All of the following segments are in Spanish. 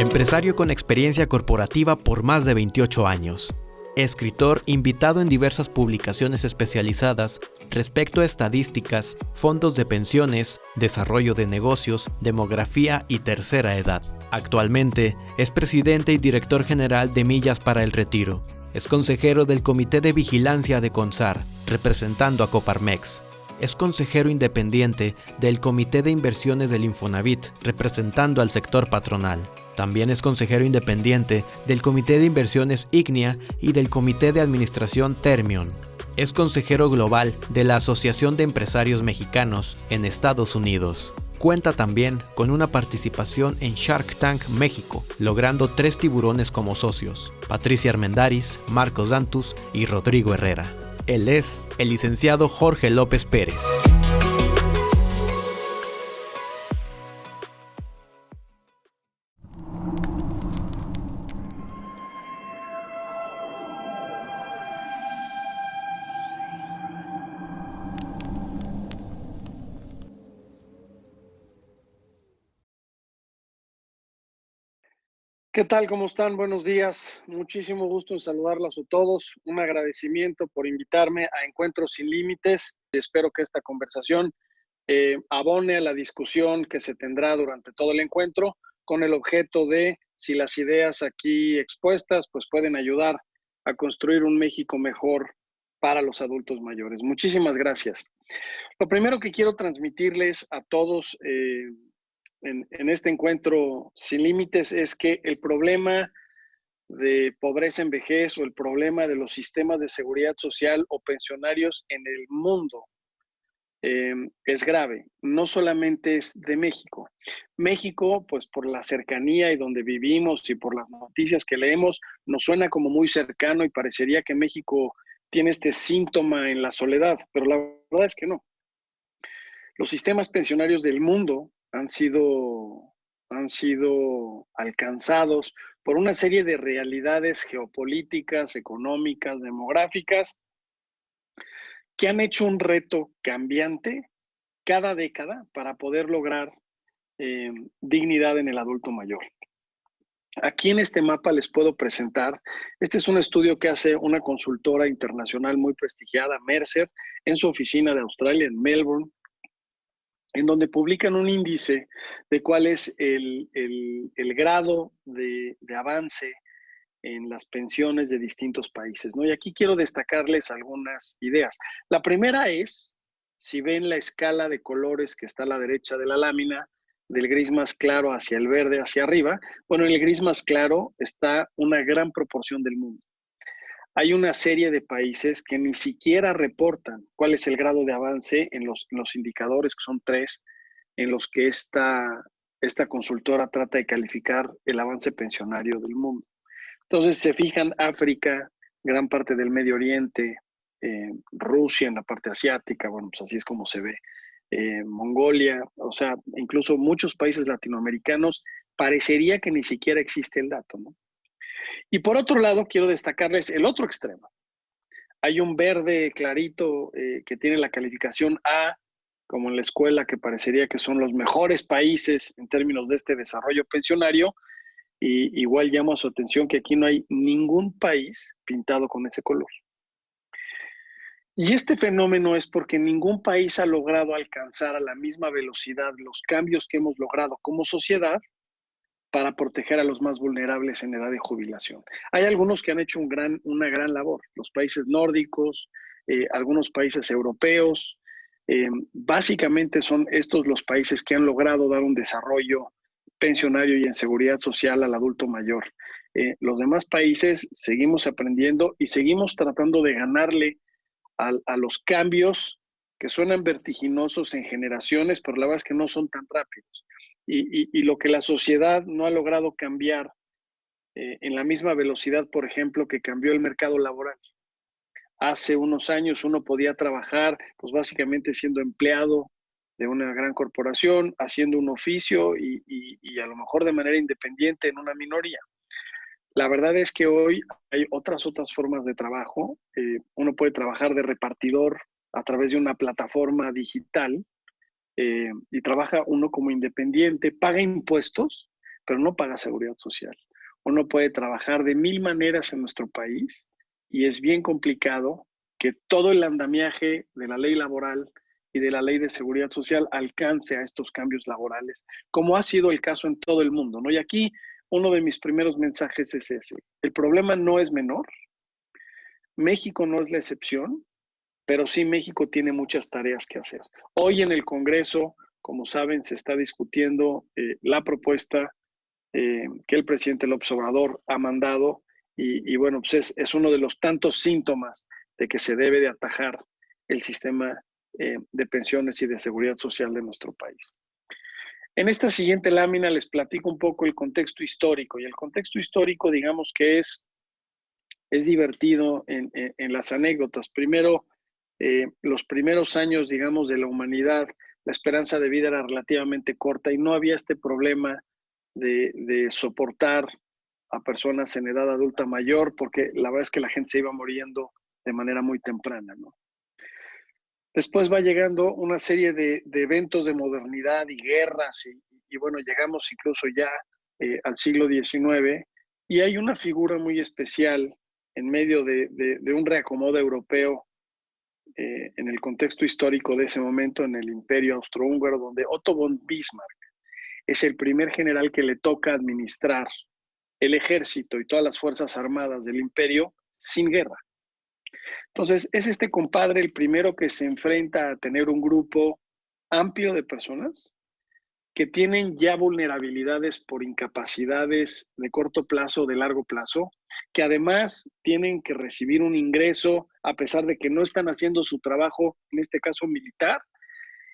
Empresario con experiencia corporativa por más de 28 años. Escritor invitado en diversas publicaciones especializadas respecto a estadísticas, fondos de pensiones, desarrollo de negocios, demografía y tercera edad. Actualmente es presidente y director general de Millas para el Retiro. Es consejero del Comité de Vigilancia de CONSAR, representando a Coparmex. Es consejero independiente del Comité de Inversiones del Infonavit, representando al sector patronal. También es consejero independiente del Comité de Inversiones Ignia y del Comité de Administración Termion. Es consejero global de la Asociación de Empresarios Mexicanos en Estados Unidos. Cuenta también con una participación en Shark Tank México, logrando 3 tiburones como socios: Patricia Armendáriz, Marcos Dantus y Rodrigo Herrera. Él es el licenciado Jorge López Pérez. ¿Qué tal? ¿Cómo están? Buenos días. Muchísimo gusto en saludarlos a todos. Un agradecimiento por invitarme a Encuentros Sin Límites. Espero que esta conversación abone a la discusión que se tendrá durante todo el encuentro con el objeto de, si las ideas aquí expuestas, pues pueden ayudar a construir un México mejor para los adultos mayores. Muchísimas gracias. Lo primero que quiero transmitirles a todos en este encuentro sin límites es que el problema de pobreza en vejez o el problema de los sistemas de seguridad social o pensionarios en el mundo es grave. No solamente es de México. México, pues por la cercanía y donde vivimos y por las noticias que leemos, nos suena como muy cercano y parecería que México tiene este síntoma en la soledad, pero la verdad es que no. Los sistemas pensionarios del mundo han sido alcanzados por una serie de realidades geopolíticas, económicas, demográficas, que han hecho un reto cambiante cada década para poder lograr dignidad en el adulto mayor. Aquí en este mapa les puedo presentar, este es un estudio que hace una consultora internacional muy prestigiada, Mercer, en su oficina de Australia, en Melbourne, en donde publican un índice de cuál es el grado de avance en las pensiones de distintos países, ¿no? Y aquí quiero destacarles algunas ideas. La primera es, si ven la escala de colores que está a la derecha de la lámina, del gris más claro hacia el verde hacia arriba, bueno, en el gris más claro está una gran proporción del mundo. Hay una serie de países que ni siquiera reportan cuál es el grado de avance en los indicadores, que son 3, en los que esta consultora trata de calificar el avance pensionario del mundo. Entonces se fijan África, gran parte del Medio Oriente, Rusia en la parte asiática, bueno, pues así es como se ve, Mongolia, o sea, incluso muchos países latinoamericanos, parecería que ni siquiera existe el dato, ¿no? Y por otro lado, quiero destacarles el otro extremo. Hay un verde clarito que tiene la calificación A, como en la escuela, que parecería que son los mejores países en términos de este desarrollo pensionario, y igual llamo a su atención que aquí no hay ningún país pintado con ese color. Y este fenómeno es porque ningún país ha logrado alcanzar a la misma velocidad los cambios que hemos logrado como sociedad para proteger a los más vulnerables en edad de jubilación. Hay algunos que han hecho una gran labor, los países nórdicos, algunos países europeos, básicamente son estos los países que han logrado dar un desarrollo pensionario y en seguridad social al adulto mayor. Los demás países seguimos aprendiendo y seguimos tratando de ganarle a los cambios que suenan vertiginosos en generaciones, pero la verdad es que no son tan rápidos. Y lo que la sociedad no ha logrado cambiar en la misma velocidad, por ejemplo, que cambió el mercado laboral. Hace unos años uno podía trabajar, pues básicamente siendo empleado de una gran corporación, haciendo un oficio y a lo mejor de manera independiente en una minoría. La verdad es que hoy hay otras formas de trabajo. Uno puede trabajar de repartidor a través de una plataforma digital y trabaja uno como independiente, paga impuestos, pero no paga seguridad social. Uno puede trabajar de 1000 maneras en nuestro país y es bien complicado que todo el andamiaje de la ley laboral y de la ley de seguridad social alcance a estos cambios laborales, como ha sido el caso en todo el mundo, ¿no? Y aquí uno de mis primeros mensajes es ese. El problema no es menor, México no es la excepción, pero sí México tiene muchas tareas que hacer. Hoy en el Congreso, como saben, se está discutiendo la propuesta que el presidente López Obrador ha mandado y bueno, pues es uno de los tantos síntomas de que se debe de atajar el sistema de pensiones y de seguridad social de nuestro país. En esta siguiente lámina les platico un poco el contexto histórico y el contexto histórico digamos que es divertido en las anécdotas. Primero, los primeros años, digamos, de la humanidad, la esperanza de vida era relativamente corta y no había este problema de soportar a personas en edad adulta mayor, porque la verdad es que la gente se iba muriendo de manera muy temprana, ¿no? Después va llegando una serie de eventos de modernidad y guerras, y bueno, llegamos incluso ya al siglo XIX, y hay una figura muy especial en medio de un reacomodo europeo en el contexto histórico de ese momento, en el Imperio Austrohúngaro, donde Otto von Bismarck es el primer general que le toca administrar el ejército y todas las fuerzas armadas del imperio sin guerra. Entonces, es este compadre el primero que se enfrenta a tener un grupo amplio de personas que tienen ya vulnerabilidades por incapacidades de corto plazo o de largo plazo, que además tienen que recibir un ingreso a pesar de que no están haciendo su trabajo, en este caso militar,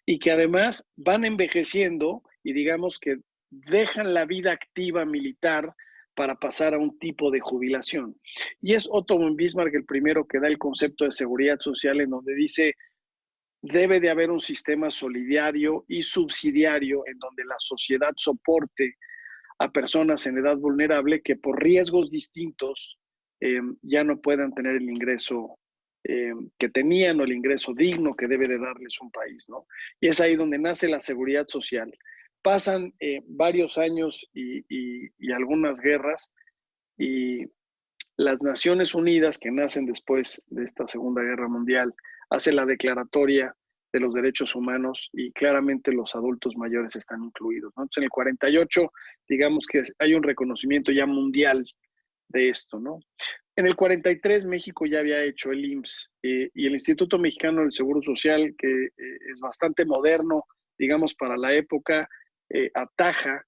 y que además van envejeciendo y digamos que dejan la vida activa militar para pasar a un tipo de jubilación. Y es Otto von Bismarck el primero que da el concepto de seguridad social en donde dice debe de haber un sistema solidario y subsidiario en donde la sociedad soporte a personas en edad vulnerable que por riesgos distintos ya no puedan tener el ingreso que tenían o el ingreso digno que debe de darles un país, ¿no? Y es ahí donde nace la seguridad social. Pasan varios años y algunas guerras y las Naciones Unidas, que nacen después de esta Segunda Guerra Mundial, hace la declaratoria de los derechos humanos y claramente los adultos mayores están incluidos, ¿no? Entonces, en el 48, digamos que hay un reconocimiento ya mundial de esto, ¿no? En el 43 México ya había hecho el IMSS y el Instituto Mexicano del Seguro Social, que es bastante moderno, digamos, para la época, ataja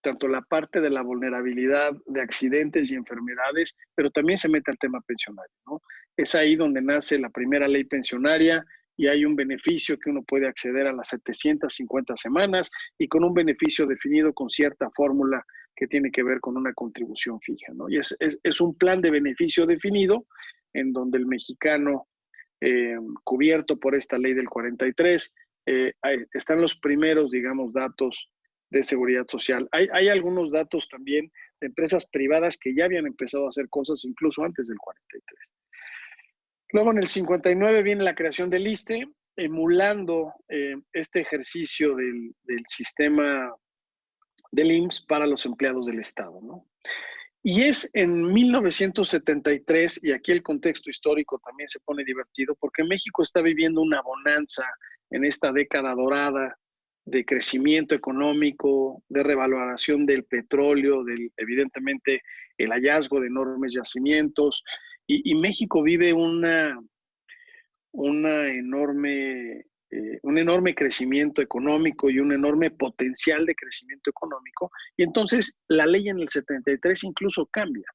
tanto la parte de la vulnerabilidad de accidentes y enfermedades, pero también se mete al tema pensionario, ¿no? Es ahí donde nace la primera ley pensionaria y hay un beneficio que uno puede acceder a las 750 semanas y con un beneficio definido con cierta fórmula que tiene que ver con una contribución fija, ¿no? Y es un plan de beneficio definido en donde el mexicano cubierto por esta ley del 43, están los primeros, digamos, datos de seguridad social. Hay algunos datos también de empresas privadas que ya habían empezado a hacer cosas incluso antes del 43. Luego en el 59 viene la creación del ISSSTE, emulando este ejercicio del sistema del IMSS para los empleados del Estado, ¿no? Y es en 1973, y aquí el contexto histórico también se pone divertido, porque México está viviendo una bonanza en esta década dorada de crecimiento económico, de revaloración del petróleo, evidentemente el hallazgo de enormes yacimientos, y México vive un enorme crecimiento económico y un enorme potencial de crecimiento económico. Y entonces la ley en el 73 incluso cambia.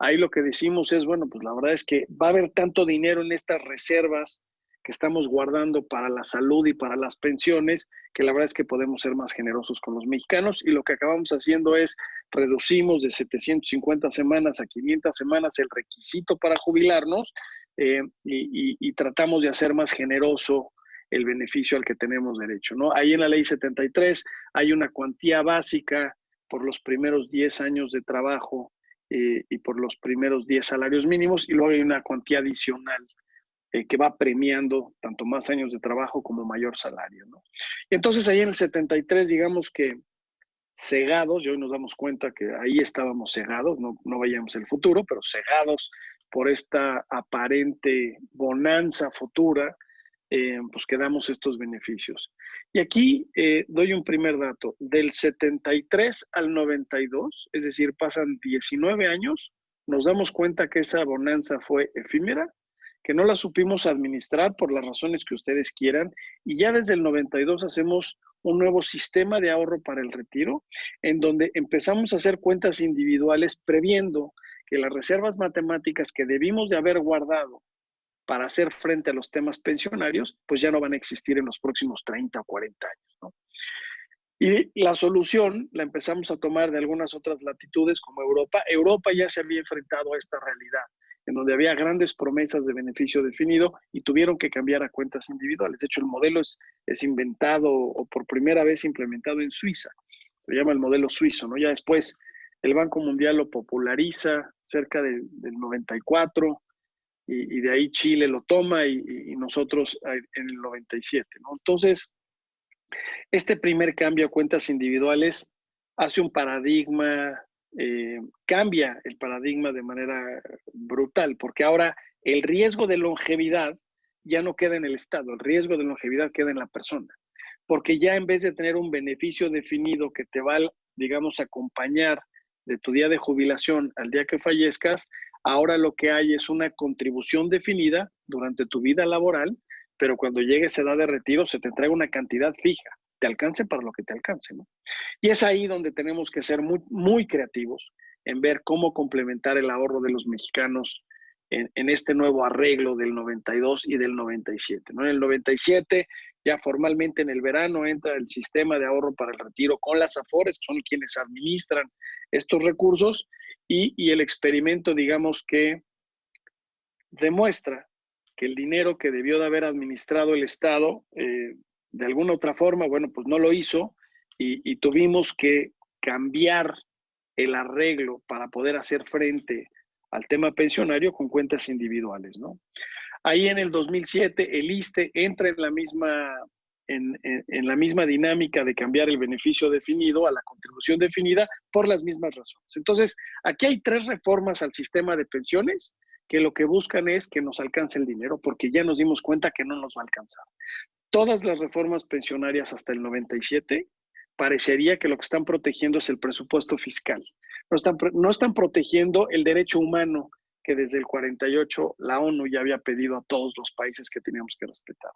Ahí lo que decimos es, bueno, pues la verdad es que va a haber tanto dinero en estas reservas que estamos guardando para la salud y para las pensiones, que la verdad es que podemos ser más generosos con los mexicanos y lo que acabamos haciendo es reducimos de 750 semanas a 500 semanas el requisito para jubilarnos y tratamos de hacer más generoso el beneficio al que tenemos derecho, ¿no? Ahí en la ley 73 hay una cuantía básica por los primeros 10 años de trabajo y por los primeros 10 salarios mínimos y luego hay una cuantía adicional que va premiando tanto más años de trabajo como mayor salario, ¿no? Y entonces ahí en el 73 digamos que cegados, y hoy nos damos cuenta que ahí estábamos cegados, no veíamos el futuro, pero cegados por esta aparente bonanza futura, pues que damos estos beneficios. Y aquí doy un primer dato. Del 73 al 92, es decir, pasan 19 años, nos damos cuenta que esa bonanza fue efímera, que no la supimos administrar por las razones que ustedes quieran, y ya desde el 92 hacemos un nuevo sistema de ahorro para el retiro, en donde empezamos a hacer cuentas individuales previendo que las reservas matemáticas que debimos de haber guardado para hacer frente a los temas pensionarios, pues ya no van a existir en los próximos 30 o 40 años, ¿no? Y la solución la empezamos a tomar de algunas otras latitudes como Europa. Europa ya se había enfrentado a esta realidad, en donde había grandes promesas de beneficio definido y tuvieron que cambiar a cuentas individuales. De hecho, el modelo es inventado o por primera vez implementado en Suiza. Se llama el modelo suizo, ¿no? Ya después el Banco Mundial lo populariza cerca del 94 y de ahí Chile lo toma y nosotros en el 97, ¿no? Entonces, este primer cambio a cuentas individuales hace un paradigma, cambia el paradigma de manera brutal, porque ahora el riesgo de longevidad ya no queda en el Estado, el riesgo de longevidad queda en la persona, porque ya en vez de tener un beneficio definido que te va, digamos, a acompañar de tu día de jubilación al día que fallezcas, ahora lo que hay es una contribución definida durante tu vida laboral, pero cuando llegues a edad de retiro se te entrega una cantidad fija, te alcance para lo que te alcance, ¿no? Y es ahí donde tenemos que ser muy, muy creativos en ver cómo complementar el ahorro de los mexicanos en este nuevo arreglo del 92 y del 97, ¿no? En el 97, ya formalmente en el verano, entra el sistema de ahorro para el retiro con las AFORES, que son quienes administran estos recursos, y el experimento, digamos, que demuestra que el dinero que debió de haber administrado el Estado, de alguna otra forma, bueno, pues no lo hizo y tuvimos que cambiar el arreglo para poder hacer frente al tema pensionario con cuentas individuales, ¿no? Ahí en el 2007 el ISSSTE entra en la misma dinámica de cambiar el beneficio definido a la contribución definida por las mismas razones. Entonces, aquí hay 3 reformas al sistema de pensiones que lo que buscan es que nos alcance el dinero, porque ya nos dimos cuenta que no nos va a alcanzar. Todas las reformas pensionarias hasta el 97 parecería que lo que están protegiendo es el presupuesto fiscal. No están protegiendo el derecho humano que desde el 48 la ONU ya había pedido a todos los países que teníamos que respetar.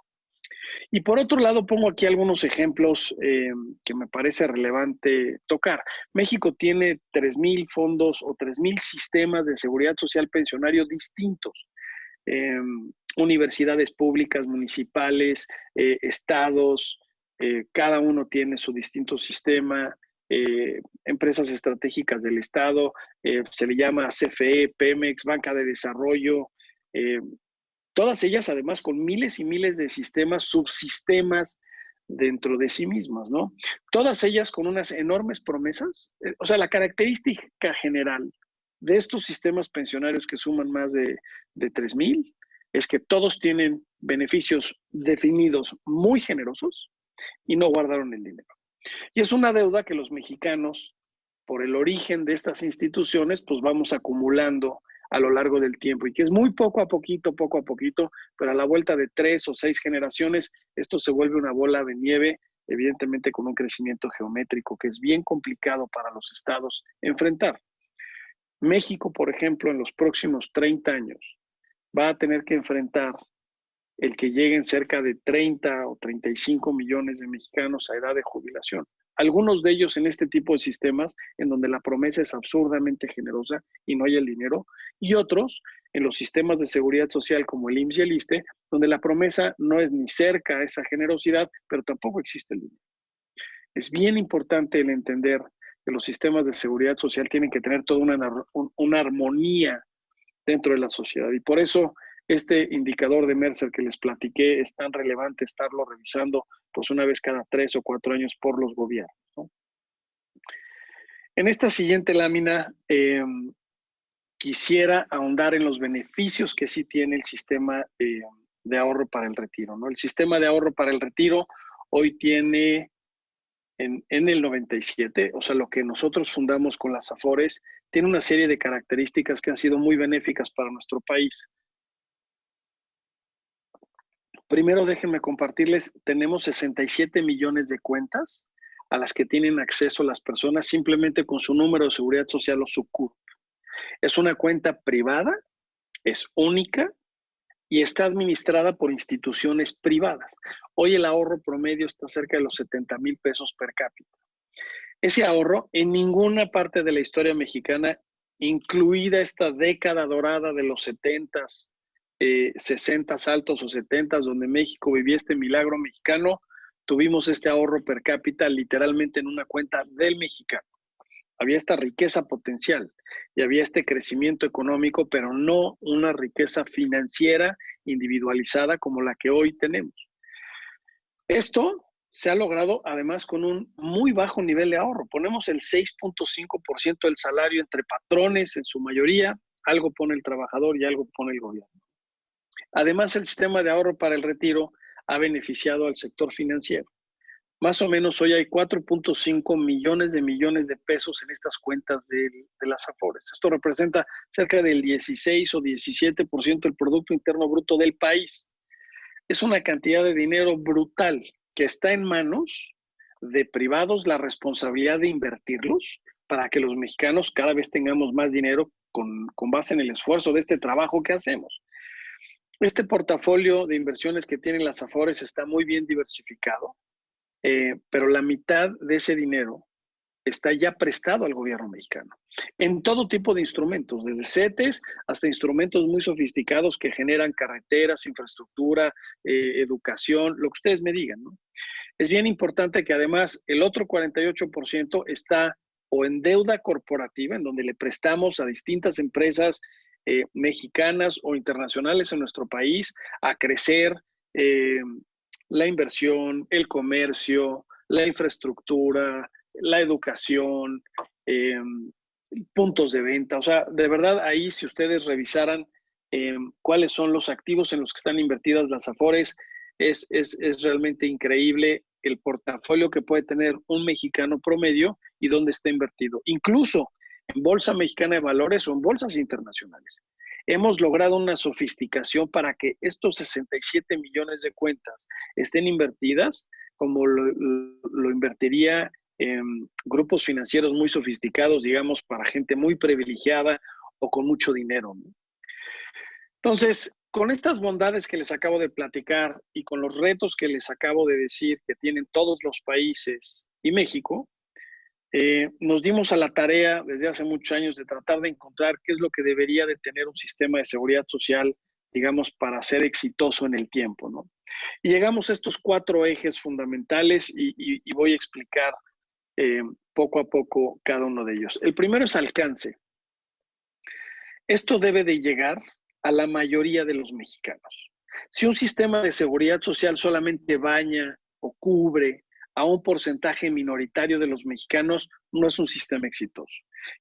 Y por otro lado, pongo aquí algunos ejemplos que me parece relevante tocar. México tiene 3,000 fondos o 3,000 sistemas de seguridad social pensionario distintos. Universidades públicas, municipales, estados, cada uno tiene su distinto sistema, empresas estratégicas del Estado, se le llama CFE, Pemex, Banca de Desarrollo, todas ellas además con miles y miles de sistemas, subsistemas dentro de sí mismas, ¿no? Todas ellas con unas enormes promesas. O sea, la característica general de estos sistemas pensionarios que suman más de 3,000 es que todos tienen beneficios definidos muy generosos y no guardaron el dinero. Y es una deuda que los mexicanos, por el origen de estas instituciones, pues vamos acumulando a lo largo del tiempo y que es muy poco a poquito, pero a la vuelta de 3 o 6 generaciones, esto se vuelve una bola de nieve, evidentemente con un crecimiento geométrico que es bien complicado para los estados enfrentar. México, por ejemplo, en los próximos 30 años va a tener que enfrentar el que lleguen cerca de 30 o 35 millones de mexicanos a edad de jubilación. Algunos de ellos en este tipo de sistemas en donde la promesa es absurdamente generosa y no hay el dinero, y otros en los sistemas de seguridad social como el IMSS y el ISSSTE, donde la promesa no es ni cerca a esa generosidad, pero tampoco existe el dinero. Es bien importante el entender que los sistemas de seguridad social tienen que tener toda una armonía dentro de la sociedad, y por eso este indicador de Mercer que les platiqué es tan relevante estarlo revisando pues una vez cada 3 o 4 años por los gobiernos, ¿no? En esta siguiente lámina quisiera ahondar en los beneficios que sí tiene el sistema de ahorro para el retiro, ¿no? El sistema de ahorro para el retiro hoy tiene en el 97, o sea, lo que nosotros fundamos con las Afores, tiene una serie de características que han sido muy benéficas para nuestro país. Primero, déjenme compartirles, tenemos 67 millones de cuentas a las que tienen acceso las personas simplemente con su número de seguridad social o su CURP. Es una cuenta privada, es única y está administrada por instituciones privadas. Hoy el ahorro promedio está cerca de los 70,000 pesos per cápita. Ese ahorro en ninguna parte de la historia mexicana, incluida esta década dorada de los 70s, 60s altos o 70s, donde México vivía este milagro mexicano, tuvimos este ahorro per cápita literalmente en una cuenta del mexicano. Había esta riqueza potencial y había este crecimiento económico, pero no una riqueza financiera individualizada como la que hoy tenemos. Esto se ha logrado además con un muy bajo nivel de ahorro. Ponemos el 6.5% del salario entre patrones en su mayoría, algo pone el trabajador y algo pone el gobierno. Además, el sistema de ahorro para el retiro ha beneficiado al sector financiero. Más o menos hoy hay 4.5 millones de pesos en estas cuentas de las Afores. Esto representa cerca del 16 o 17% del Producto Interno Bruto del país. Es una cantidad de dinero brutal que está en manos de privados la responsabilidad de invertirlos para que los mexicanos cada vez tengamos más dinero con base en el esfuerzo de este trabajo que hacemos. Este portafolio de inversiones que tienen las Afores está muy bien diversificado, pero la mitad de ese dinero está ya prestado al gobierno mexicano en todo tipo de instrumentos, desde CETES hasta instrumentos muy sofisticados que generan carreteras, infraestructura, educación, lo que ustedes me digan, ¿no? Es bien importante que además el otro 48% está o en deuda corporativa, en donde le prestamos a distintas empresas mexicanas o internacionales en nuestro país a crecer la inversión, el comercio, la infraestructura, la educación, puntos de venta. O sea, de verdad ahí si ustedes revisaran cuáles son los activos en los que están invertidas las Afores, es realmente increíble el portafolio que puede tener un mexicano promedio y dónde está invertido. Incluso en Bolsa Mexicana de Valores o en bolsas internacionales. Hemos logrado una sofisticación para que estos 67 millones de cuentas estén invertidas como lo invertiría grupos financieros muy sofisticados, digamos, para gente muy privilegiada o con mucho dinero, ¿no? Entonces, con estas bondades que les acabo de platicar y con los retos que les acabo de decir que tienen todos los países y México, nos dimos a la tarea desde hace muchos años de tratar de encontrar qué es lo que debería de tener un sistema de seguridad social, digamos, para ser exitoso en el tiempo, ¿no? Y llegamos a estos 4 ejes fundamentales y voy a explicar poco a poco cada uno de ellos. El primero es alcance. Esto debe de llegar a la mayoría de los mexicanos. Si un sistema de seguridad social solamente baña o cubre a un porcentaje minoritario de los mexicanos, no es un sistema exitoso.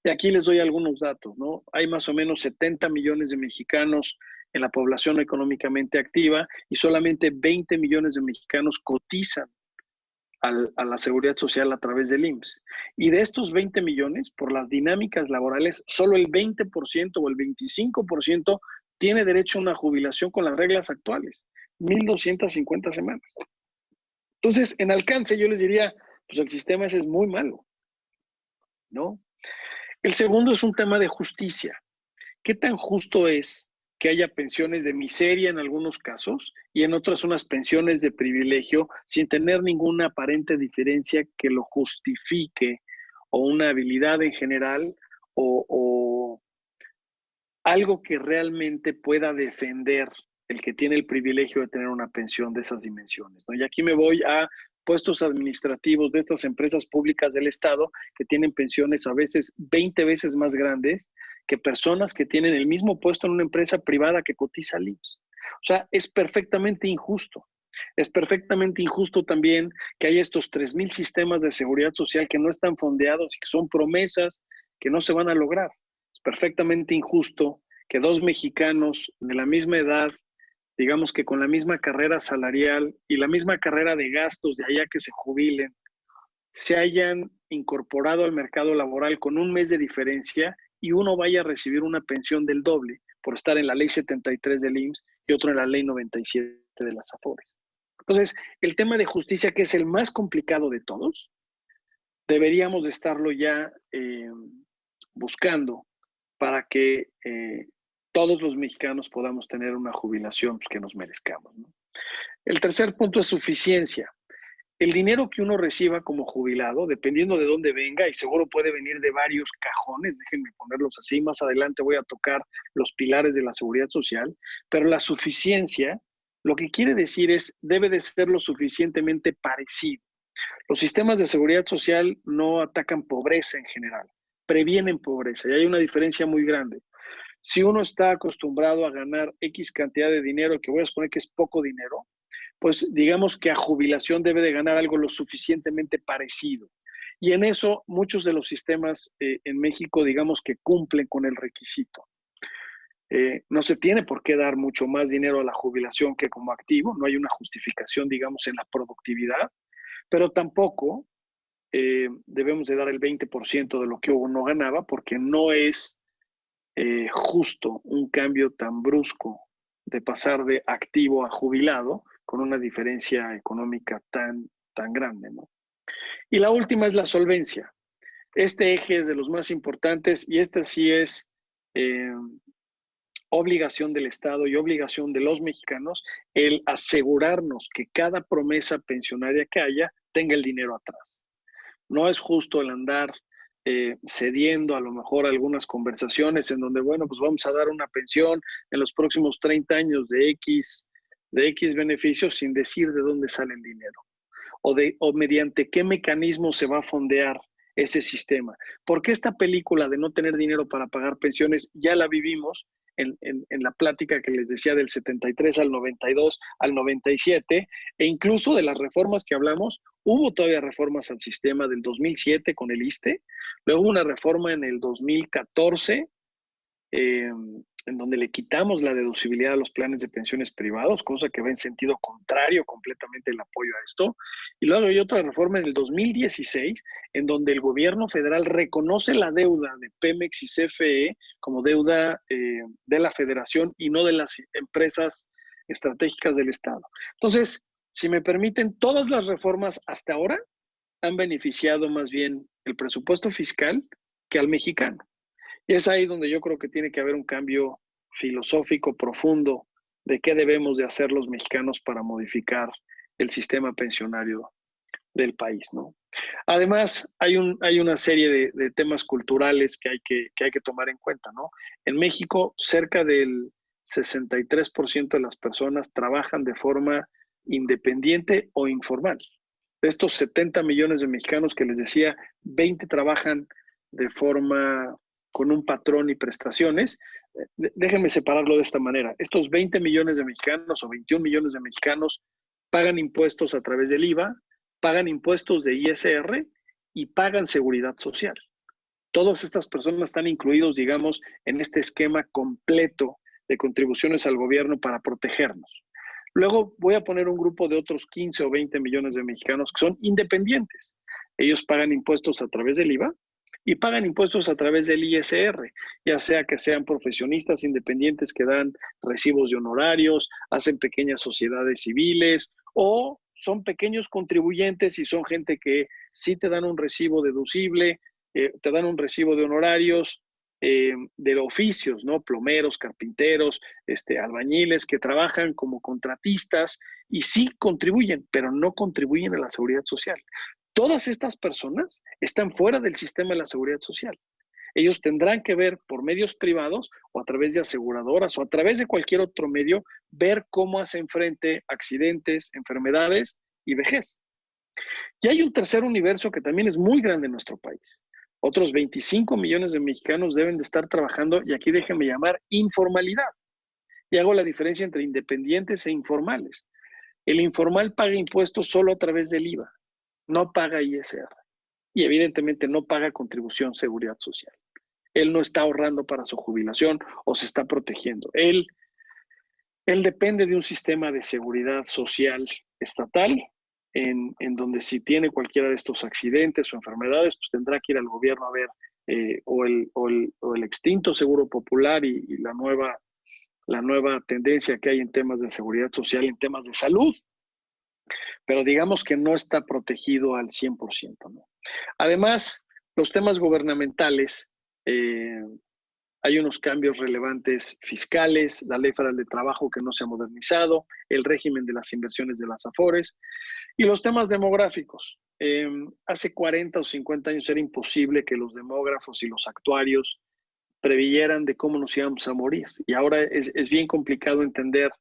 Y aquí les doy algunos datos, ¿no? Hay más o menos 70 millones de mexicanos en la población económicamente activa y solamente 20 millones de mexicanos cotizan a la seguridad social a través del IMSS. Y de estos 20 millones, por las dinámicas laborales, solo el 20% o el 25% tiene derecho a una jubilación con las reglas actuales, 1,250 semanas. Entonces, en alcance yo les diría, pues el sistema ese es muy malo, ¿no? El segundo es un tema de justicia. ¿Qué tan justo es que haya pensiones de miseria en algunos casos y en otras unas pensiones de privilegio sin tener ninguna aparente diferencia que lo justifique, o una habilidad en general o algo que realmente pueda defender el que tiene el privilegio de tener una pensión de esas dimensiones, ¿no? Y aquí me voy a puestos administrativos de estas empresas públicas del Estado que tienen pensiones a veces 20 veces más grandes que personas que tienen el mismo puesto en una empresa privada que cotiza al IMSS. O sea, es perfectamente injusto. Es perfectamente injusto también que haya estos 3,000 sistemas de seguridad social que no están fondeados y que son promesas que no se van a lograr. Es perfectamente injusto que 2 mexicanos de la misma edad, digamos que con la misma carrera salarial y la misma carrera de gastos de allá que se jubilen, se hayan incorporado al mercado laboral con un mes de diferencia y uno vaya a recibir una pensión del doble por estar en la ley 73 del IMSS y otro en la ley 97 de las AFORES. Entonces, el tema de justicia, que es el más complicado de todos, deberíamos de estarlo ya buscando para que todos los mexicanos podamos tener una jubilación pues, que nos merezcamos, ¿no? El tercer punto es suficiencia. El dinero que uno reciba como jubilado, dependiendo de dónde venga, y seguro puede venir de varios cajones, déjenme ponerlos así, más adelante voy a tocar los pilares de la seguridad social, pero la suficiencia, lo que quiere decir es, debe de ser lo suficientemente parecido. Los sistemas de seguridad social no atacan pobreza en general, previenen pobreza, y hay una diferencia muy grande. Si uno está acostumbrado a ganar X cantidad de dinero, que voy a suponer que es poco dinero, pues digamos que a jubilación debe de ganar algo lo suficientemente parecido. Y en eso muchos de los sistemas en México, digamos que cumplen con el requisito. No se tiene por qué dar mucho más dinero a la jubilación que como activo, no hay una justificación, digamos, en la productividad, pero tampoco debemos de dar el 20% de lo que uno ganaba, porque no es justo un cambio tan brusco de pasar de activo a jubilado con una diferencia económica tan grande, ¿no? Y la última es la solvencia. Este eje es de los más importantes y esta sí es obligación del Estado y obligación de los mexicanos el asegurarnos que cada promesa pensionaria que haya tenga el dinero atrás. No es justo el andar cediendo a lo mejor algunas conversaciones en donde, bueno, pues vamos a dar una pensión en los próximos 30 años de X beneficios sin decir de dónde sale el dinero o mediante qué mecanismo se va a fondear ese sistema. Porque esta película de no tener dinero para pagar pensiones ya la vivimos en la plática que les decía del 73 al 92, al 97, e incluso de las reformas que hablamos. Hubo todavía reformas al sistema del 2007 con el ISSSTE, luego hubo una reforma en el 2014, en donde le quitamos la deducibilidad a los planes de pensiones privados, cosa que va en sentido contrario completamente el apoyo a esto. Y luego hay otra reforma en el 2016, en donde el gobierno federal reconoce la deuda de Pemex y CFE como deuda de la federación y no de las empresas estratégicas del Estado. Entonces, si me permiten, todas las reformas hasta ahora han beneficiado más bien el presupuesto fiscal que al mexicano. Y es ahí donde yo creo que tiene que haber un cambio filosófico profundo de qué debemos de hacer los mexicanos para modificar el sistema pensionario del país, ¿no? Además, hay una serie de temas culturales que hay que tomar en cuenta, ¿no? En México, cerca del 63% de las personas trabajan de forma independiente o informal. De estos 70 millones de mexicanos que les decía, 20 trabajan de forma con un patrón y prestaciones. Déjenme separarlo de esta manera. Estos 20 millones de mexicanos o 21 millones de mexicanos pagan impuestos a través del IVA, pagan impuestos de ISR y pagan seguridad social. Todas estas personas están incluidos, digamos, en este esquema completo de contribuciones al gobierno para protegernos. Luego voy a poner un grupo de otros 15 o 20 millones de mexicanos que son independientes. Ellos pagan impuestos a través del IVA y pagan impuestos a través del ISR, ya sea que sean profesionistas independientes que dan recibos de honorarios, hacen pequeñas sociedades civiles o son pequeños contribuyentes y son gente que sí te dan un recibo deducible, te dan un recibo de honorarios, de oficios, ¿no? Plomeros, carpinteros, albañiles que trabajan como contratistas y sí contribuyen, pero no contribuyen a la seguridad social. Todas estas personas están fuera del sistema de la seguridad social. Ellos tendrán que ver por medios privados o a través de aseguradoras o a través de cualquier otro medio, ver cómo hacen frente a accidentes, enfermedades y vejez. Y hay un tercer universo que también es muy grande en nuestro país. Otros 25 millones de mexicanos deben de estar trabajando, y aquí déjenme llamar informalidad. Y hago la diferencia entre independientes e informales. El informal paga impuestos solo a través del IVA, no paga ISR y evidentemente no paga contribución seguridad social. Él no está ahorrando para su jubilación o se está protegiendo. Él depende de un sistema de seguridad social estatal en donde si tiene cualquiera de estos accidentes o enfermedades, pues tendrá que ir al gobierno a ver o el extinto Seguro Popular y la nueva tendencia que hay en temas de seguridad social, en temas de salud, pero digamos que no está protegido al 100%, ¿no? Además, los temas gubernamentales, hay unos cambios relevantes fiscales, la Ley Federal de Trabajo que no se ha modernizado, el régimen de las inversiones de las AFORES y los temas demográficos. Hace 40 o 50 años era imposible que los demógrafos y los actuarios previeran de cómo nos íbamos a morir. Y ahora es bien complicado entender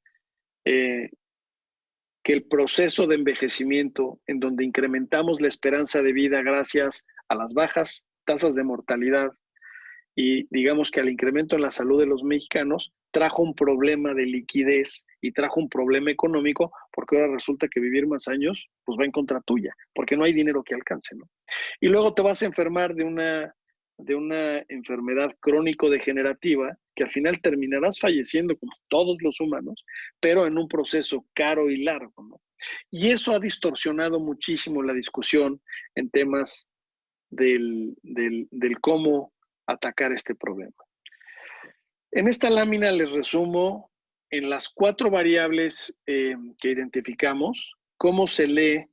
que el proceso de envejecimiento, en donde incrementamos la esperanza de vida gracias a las bajas tasas de mortalidad y digamos que al incremento en la salud de los mexicanos, trajo un problema de liquidez y trajo un problema económico, porque ahora resulta que vivir más años pues va en contra tuya, porque no hay dinero que alcance, ¿no? Y luego te vas a enfermar de una enfermedad crónico-degenerativa que al final terminarás falleciendo como todos los humanos, pero en un proceso caro y largo, ¿no? Y eso ha distorsionado muchísimo la discusión en temas del cómo atacar este problema. En esta lámina les resumo en las 4 variables que identificamos, cómo se lee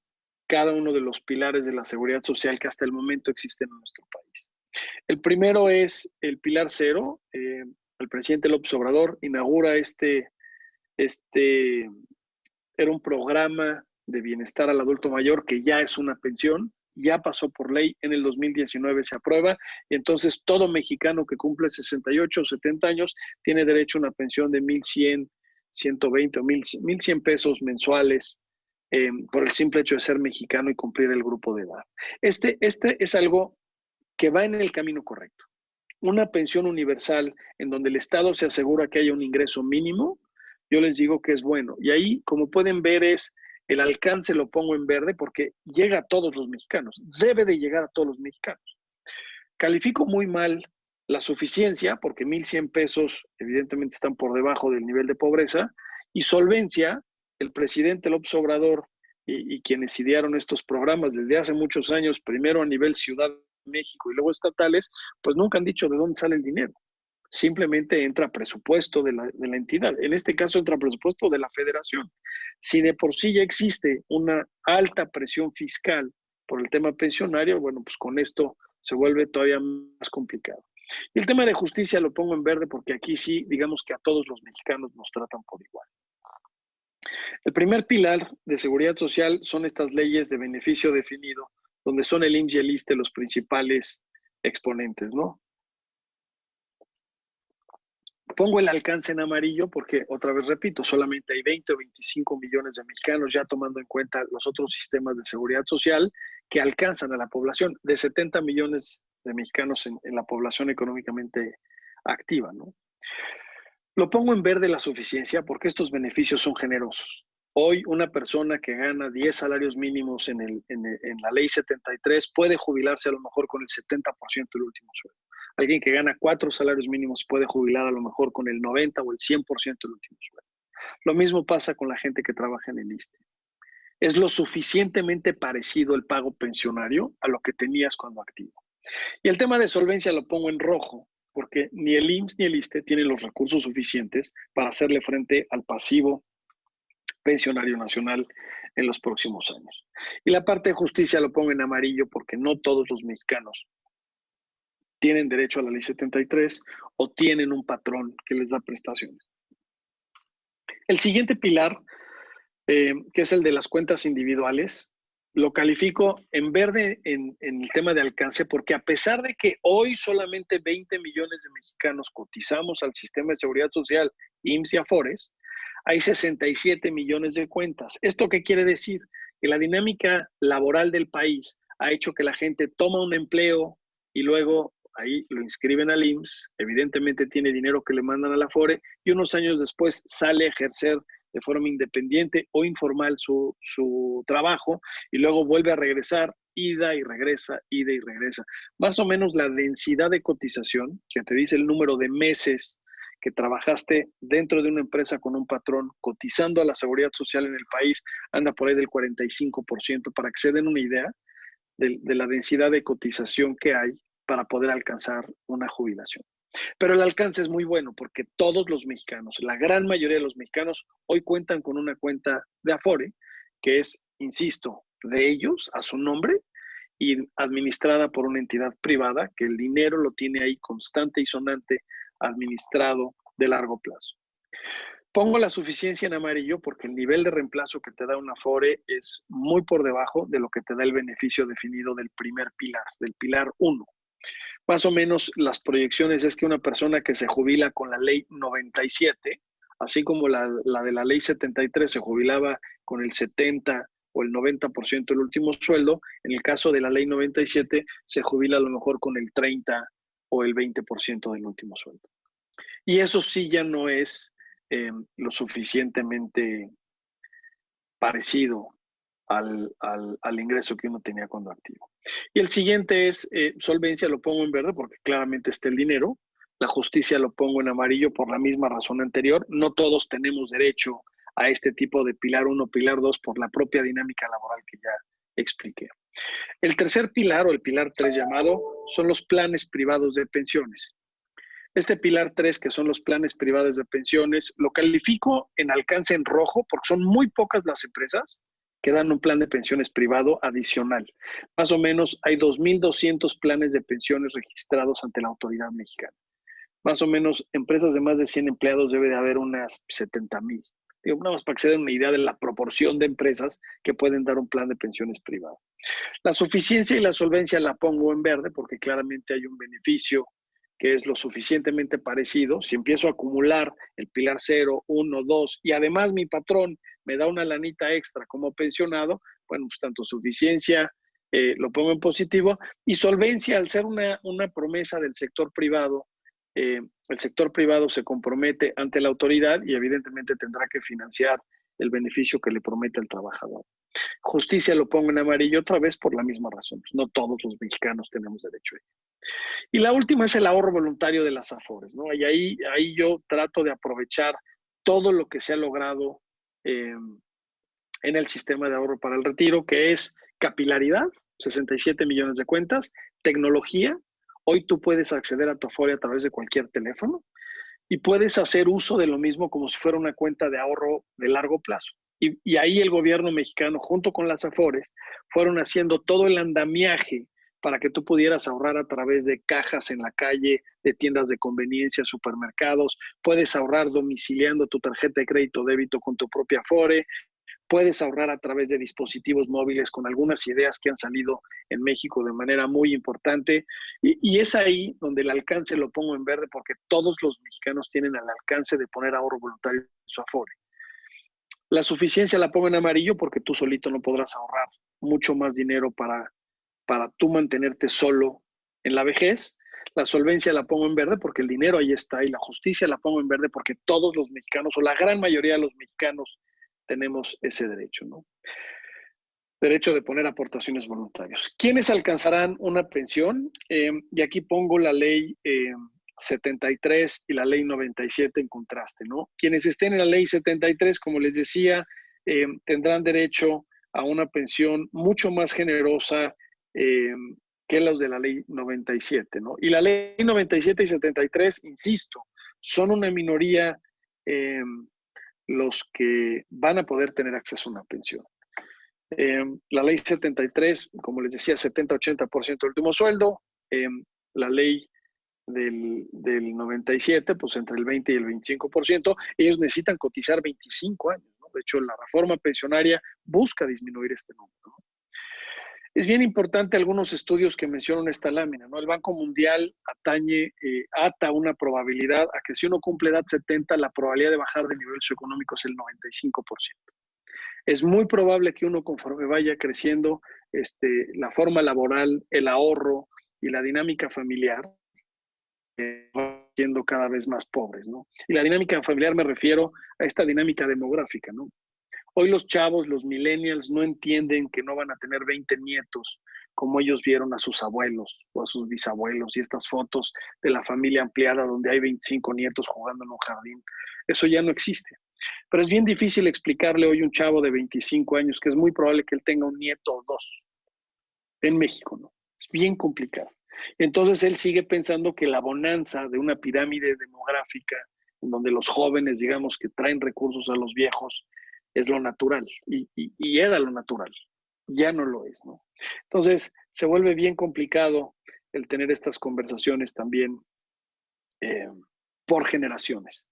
cada uno de los pilares de la seguridad social que hasta el momento existen en nuestro país. El primero es el pilar 0. El presidente López Obrador inaugura era un programa de bienestar al adulto mayor que ya es una pensión, ya pasó por ley, en el 2019 se aprueba, y entonces todo mexicano que cumple 68 o 70 años tiene derecho a una pensión de 1,100, 120 o 1,100 pesos mensuales por el simple hecho de ser mexicano y cumplir el grupo de edad. Este es algo que va en el camino correcto. Una pensión universal en donde el Estado se asegura que haya un ingreso mínimo, yo les digo que es bueno. Y ahí, como pueden ver, el alcance lo pongo en verde porque llega a todos los mexicanos, debe de llegar a todos los mexicanos. Califico muy mal la suficiencia porque 1,100 pesos evidentemente están por debajo del nivel de pobreza, y solvencia, el presidente López Obrador y quienes idearon estos programas desde hace muchos años, primero a nivel Ciudad de México y luego estatales, pues nunca han dicho de dónde sale el dinero. Simplemente entra presupuesto de la entidad. En este caso entra presupuesto de la federación. Si de por sí ya existe una alta presión fiscal por el tema pensionario, bueno, pues con esto se vuelve todavía más complicado. Y el tema de justicia lo pongo en verde porque aquí sí, digamos que a todos los mexicanos nos tratan por igual. El primer pilar de seguridad social son estas leyes de beneficio definido, donde son el IMSS y el ISSSTE los principales exponentes, ¿no? Pongo el alcance en amarillo porque, otra vez repito, solamente hay 20 o 25 millones de mexicanos, ya tomando en cuenta los otros sistemas de seguridad social que alcanzan a la población, de 70 millones de mexicanos en la población económicamente activa, ¿no? Lo pongo en verde la suficiencia porque estos beneficios son generosos. Hoy una persona que gana 10 salarios mínimos en la ley 73 puede jubilarse a lo mejor con el 70% del último sueldo. Alguien que gana 4 salarios mínimos puede jubilar a lo mejor con el 90 o el 100% del último sueldo. Lo mismo pasa con la gente que trabaja en el ISSSTE. Es lo suficientemente parecido el pago pensionario a lo que tenías cuando activo. Y el tema de solvencia lo pongo en rojo, porque ni el IMSS ni el ISSSTE tienen los recursos suficientes para hacerle frente al pasivo pensionario nacional en los próximos años. Y la parte de justicia lo pongo en amarillo porque no todos los mexicanos tienen derecho a la ley 73 o tienen un patrón que les da prestaciones. El siguiente pilar, que es el de las cuentas individuales, lo califico en verde en el tema de alcance porque a pesar de que hoy solamente 20 millones de mexicanos cotizamos al sistema de seguridad social, IMSS y AFORES, hay 67 millones de cuentas. ¿Esto qué quiere decir? Que la dinámica laboral del país ha hecho que la gente toma un empleo y luego ahí lo inscriben al IMSS, evidentemente tiene dinero que le mandan a la AFORE y unos años después sale a ejercer de forma independiente o informal su trabajo y luego vuelve a regresar, ida y regresa, ida y regresa. Más o menos la densidad de cotización, que te dice el número de meses que trabajaste dentro de una empresa con un patrón cotizando a la seguridad social en el país anda por ahí del 45%, para que se den una idea de la densidad de cotización que hay para poder alcanzar una jubilación. Pero el alcance es muy bueno porque todos los mexicanos, la gran mayoría de los mexicanos, hoy cuentan con una cuenta de Afore, que es, insisto, de ellos, a su nombre, y administrada por una entidad privada, que el dinero lo tiene ahí constante y sonante, administrado de largo plazo. Pongo la suficiencia en amarillo porque el nivel de reemplazo que te da una Afore es muy por debajo de lo que te da el beneficio definido del primer pilar, del pilar 1. Más o menos las proyecciones es que una persona que se jubila con la ley 97, así como la de la ley 73 se jubilaba con el 70 o el 90% del último sueldo, en el caso de la ley 97 se jubila a lo mejor con el 30 o el 20% del último sueldo. Y eso sí ya no es lo suficientemente parecido al ingreso que uno tenía cuando activo. Y el siguiente es solvencia, lo pongo en verde porque claramente está el dinero. La justicia lo pongo en amarillo por la misma razón anterior. No todos tenemos derecho a este tipo de pilar 1, pilar 2 por la propia dinámica laboral que ya expliqué. El tercer pilar o el pilar 3 llamado son los planes privados de pensiones. Este pilar 3, que son los planes privados de pensiones, lo califico en alcance en rojo porque son muy pocas las empresas que dan un plan de pensiones privado adicional. Más o menos hay 2,200 planes de pensiones registrados ante la autoridad mexicana. Más o menos empresas de más de 100 empleados debe de haber unas 70,000. Digo, nada más para que se den una idea de la proporción de empresas que pueden dar un plan de pensiones privado. La suficiencia y la solvencia la pongo en verde porque claramente hay un beneficio que es lo suficientemente parecido. Si empiezo a acumular el pilar 0, 1, 2 y además mi patrón me da una lanita extra como pensionado, bueno, pues tanto suficiencia lo pongo en positivo y solvencia al ser una promesa del sector privado. El sector privado se compromete ante la autoridad y evidentemente tendrá que financiar el beneficio que le promete al trabajador. Justicia lo pongo en amarillo otra vez por la misma razón. Pues no todos los mexicanos tenemos derecho a ello. Y la última es el ahorro voluntario de las Afores, ¿no? Y ahí yo trato de aprovechar todo lo que se ha logrado en el sistema de ahorro para el retiro, que es capilaridad, 67 millones de cuentas, tecnología. Hoy tú puedes acceder a tu Afore a través de cualquier teléfono y puedes hacer uso de lo mismo como si fuera una cuenta de ahorro de largo plazo. Y ahí el gobierno mexicano, junto con las Afores, fueron haciendo todo el andamiaje para que tú pudieras ahorrar a través de cajas en la calle, de tiendas de conveniencia, supermercados. Puedes ahorrar domiciliando tu tarjeta de crédito o débito con tu propia Afore. Puedes ahorrar a través de dispositivos móviles con algunas ideas que han salido en México de manera muy importante. Y es ahí donde el alcance lo pongo en verde porque todos los mexicanos tienen al alcance de poner ahorro voluntario en su Afore. La suficiencia la pongo en amarillo porque tú solito no podrás ahorrar mucho más dinero para tú mantenerte solo en la vejez. La solvencia la pongo en verde porque el dinero ahí está y la justicia la pongo en verde porque todos los mexicanos o la gran mayoría de los mexicanos tenemos ese derecho, ¿no? Derecho de poner aportaciones voluntarias. ¿Quiénes alcanzarán una pensión? Y aquí pongo la ley 73 y la ley 97 en contraste, ¿no? Quienes estén en la ley 73, como les decía, tendrán derecho a una pensión mucho más generosa que los de la ley 97, ¿no? Y la ley 97 y 73, insisto, son una minoría los que van a poder tener acceso a una pensión. La ley 73, como les decía, 70-80% del último sueldo. La ley del 97, pues entre el 20 y el 25%. Ellos necesitan cotizar 25 años, ¿no? De hecho, la reforma pensionaria busca disminuir este número, ¿no? Es bien importante algunos estudios que mencionan esta lámina, ¿no? El Banco Mundial ata una probabilidad a que si uno cumple edad 70, la probabilidad de bajar de nivel socioeconómico es el 95%. Es muy probable que uno, conforme vaya creciendo, la forma laboral, el ahorro y la dinámica familiar, siendo cada vez más pobres, ¿no? Y la dinámica familiar me refiero a esta dinámica demográfica, ¿no? Hoy los chavos, los millennials, no entienden que no van a tener 20 nietos como ellos vieron a sus abuelos o a sus bisabuelos, y estas fotos de la familia ampliada donde hay 25 nietos jugando en un jardín. Eso ya no existe. Pero es bien difícil explicarle hoy a un chavo de 25 años que es muy probable que él tenga un nieto o dos en México, ¿no? Es bien complicado. Entonces él sigue pensando que la bonanza de una pirámide demográfica, en donde los jóvenes, digamos, que traen recursos a los viejos, es lo natural, y era lo natural. Ya no lo es, ¿no? Entonces se vuelve bien complicado el tener estas conversaciones también eh, por generaciones.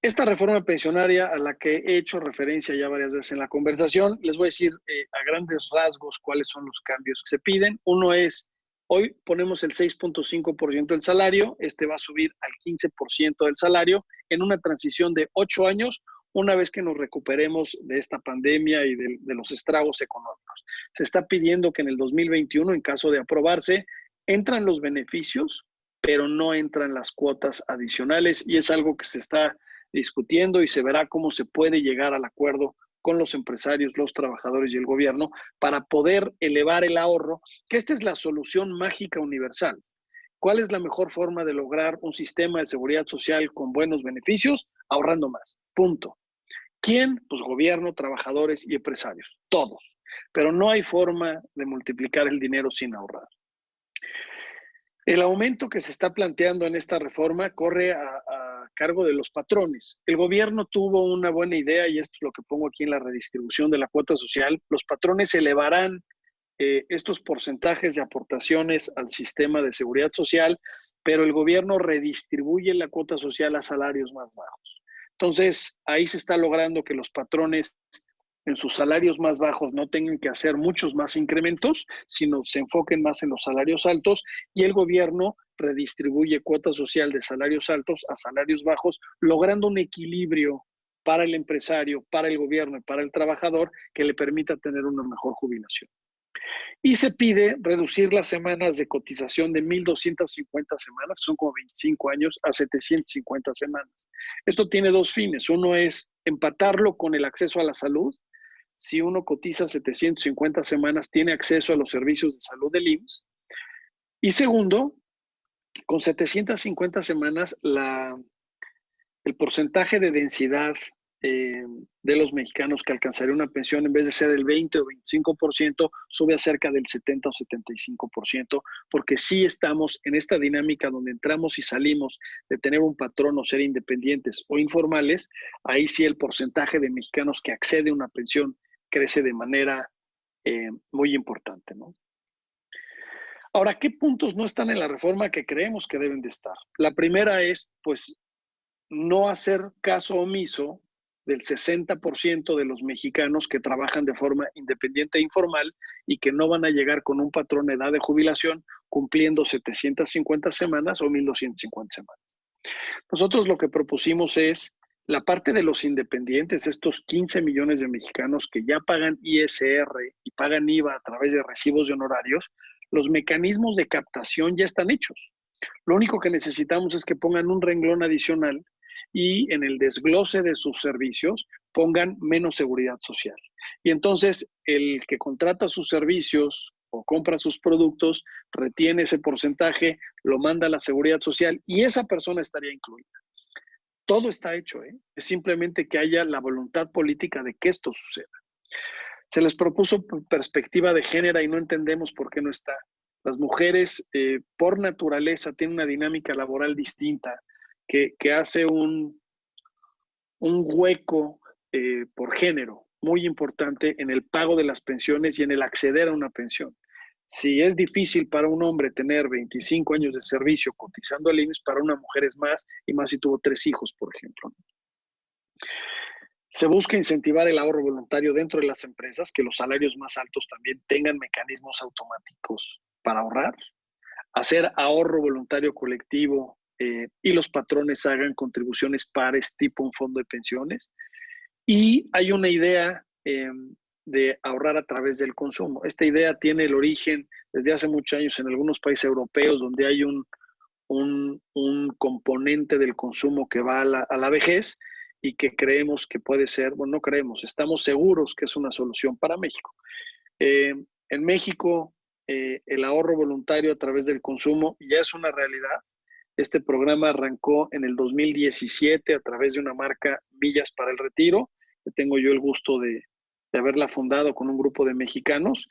Esta reforma pensionaria a la que he hecho referencia ya varias veces en la conversación, les voy a decir a grandes rasgos cuáles son los cambios que se piden. Uno es, hoy ponemos el 6.5% del salario, este va a subir al 15% del salario en una transición de 8 años, una vez que nos recuperemos de esta pandemia y de los estragos económicos. Se está pidiendo que en el 2021, en caso de aprobarse, entran los beneficios, pero no entran las cuotas adicionales, y es algo que se está discutiendo y se verá cómo se puede llegar al acuerdo con los empresarios, los trabajadores y el gobierno para poder elevar el ahorro, que esta es la solución mágica universal. ¿Cuál es la mejor forma de lograr un sistema de seguridad social con buenos beneficios? Ahorrando más. Punto. ¿Quién? Pues gobierno, trabajadores y empresarios. Todos. Pero no hay forma de multiplicar el dinero sin ahorrar. El aumento que se está planteando en esta reforma corre a cargo de los patrones. El gobierno tuvo una buena idea, y esto es lo que pongo aquí en la redistribución de la cuota social. Los patrones elevarán estos porcentajes de aportaciones al sistema de seguridad social, pero el gobierno redistribuye la cuota social a salarios más bajos. Entonces, ahí se está logrando que los patrones en sus salarios más bajos no tengan que hacer muchos más incrementos, sino se enfoquen más en los salarios altos, y el gobierno redistribuye cuota social de salarios altos a salarios bajos, logrando un equilibrio para el empresario, para el gobierno y para el trabajador que le permita tener una mejor jubilación. Y se pide reducir las semanas de cotización de 1,250 semanas, que son como 25 años, a 750 semanas. Esto tiene dos fines. Uno es empatarlo con el acceso a la salud. Si uno cotiza 750 semanas, tiene acceso a los servicios de salud del IMSS. Y segundo, con 750 semanas, el porcentaje de densidad de los mexicanos que alcanzaría una pensión, en vez de ser el 20 o 25%, sube a cerca del 70 o 75%, porque sí estamos en esta dinámica donde entramos y salimos de tener un patrón o ser independientes o informales. Ahí sí el porcentaje de mexicanos que accede a una pensión crece de manera muy importante, ¿no? Ahora, ¿qué puntos no están en la reforma que creemos que deben de estar? La primera es, pues, no hacer caso omiso del 60% de los mexicanos que trabajan de forma independiente e informal y que no van a llegar con un patrón de edad de jubilación cumpliendo 750 semanas o 1,250 semanas. Nosotros lo que propusimos es la parte de los independientes, estos 15 millones de mexicanos que ya pagan ISR y pagan IVA a través de recibos de honorarios. Los mecanismos de captación ya están hechos. Lo único que necesitamos es que pongan un renglón adicional y en el desglose de sus servicios pongan menos seguridad social. Y entonces el que contrata sus servicios o compra sus productos retiene ese porcentaje, lo manda a la seguridad social y esa persona estaría incluida. Todo está hecho, ¿eh? Es simplemente que haya la voluntad política de que esto suceda. Se les propuso perspectiva de género y no entendemos por qué no está. Las mujeres, por naturaleza, tienen una dinámica laboral distinta que hace un hueco por género muy importante en el pago de las pensiones y en el acceder a una pensión. Si es difícil para un hombre tener 25 años de servicio cotizando al IMSS, para una mujer es más, y más si tuvo 3 hijos, por ejemplo. Se busca incentivar el ahorro voluntario dentro de las empresas, que los salarios más altos también tengan mecanismos automáticos para ahorrar, hacer ahorro voluntario colectivo y los patrones hagan contribuciones pares tipo un fondo de pensiones. Y hay una idea de ahorrar a través del consumo. Esta idea tiene el origen desde hace muchos años en algunos países europeos donde hay un componente del consumo que va a la vejez, y que creemos que puede ser, bueno, no creemos, estamos seguros que es una solución para México. En México, el ahorro voluntario a través del consumo ya es una realidad. Este programa arrancó en el 2017 a través de una marca Millas para el Retiro, que tengo yo el gusto de haberla fundado con un grupo de mexicanos.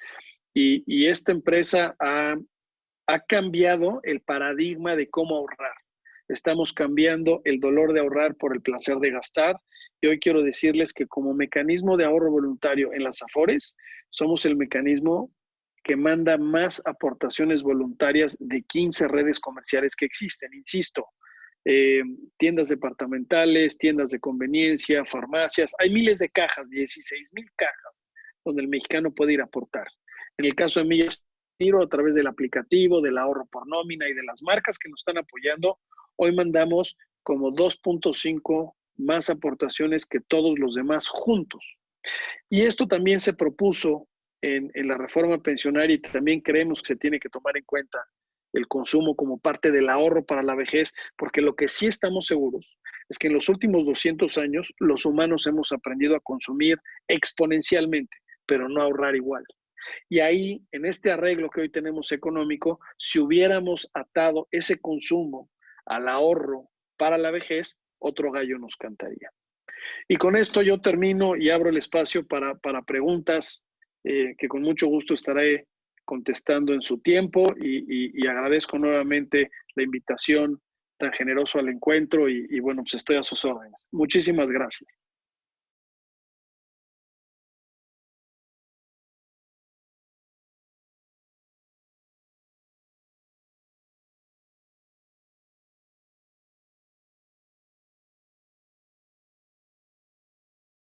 Y esta empresa ha cambiado el paradigma de cómo ahorrar. Estamos cambiando el dolor de ahorrar por el placer de gastar. Y hoy quiero decirles que como mecanismo de ahorro voluntario en las Afores, somos el mecanismo que manda más aportaciones voluntarias de 15 redes comerciales que existen. Insisto, tiendas departamentales, tiendas de conveniencia, farmacias. Hay miles de cajas, 16,000 cajas, donde el mexicano puede ir a aportar. En el caso de Millas a través del aplicativo, del ahorro por nómina y de las marcas que nos están apoyando, hoy mandamos como 2.5 más aportaciones que todos los demás juntos. Y esto también se propuso en la reforma pensionaria y también creemos que se tiene que tomar en cuenta el consumo como parte del ahorro para la vejez, porque lo que sí estamos seguros es que en los últimos 200 años los humanos hemos aprendido a consumir exponencialmente, pero no a ahorrar igual. Y ahí, en este arreglo que hoy tenemos económico, si hubiéramos atado ese consumo al ahorro para la vejez, otro gallo nos cantaría. Y con esto yo termino y abro el espacio para preguntas que con mucho gusto estaré contestando en su tiempo y agradezco nuevamente la invitación tan generoso al encuentro y bueno, pues estoy a sus órdenes. Muchísimas gracias.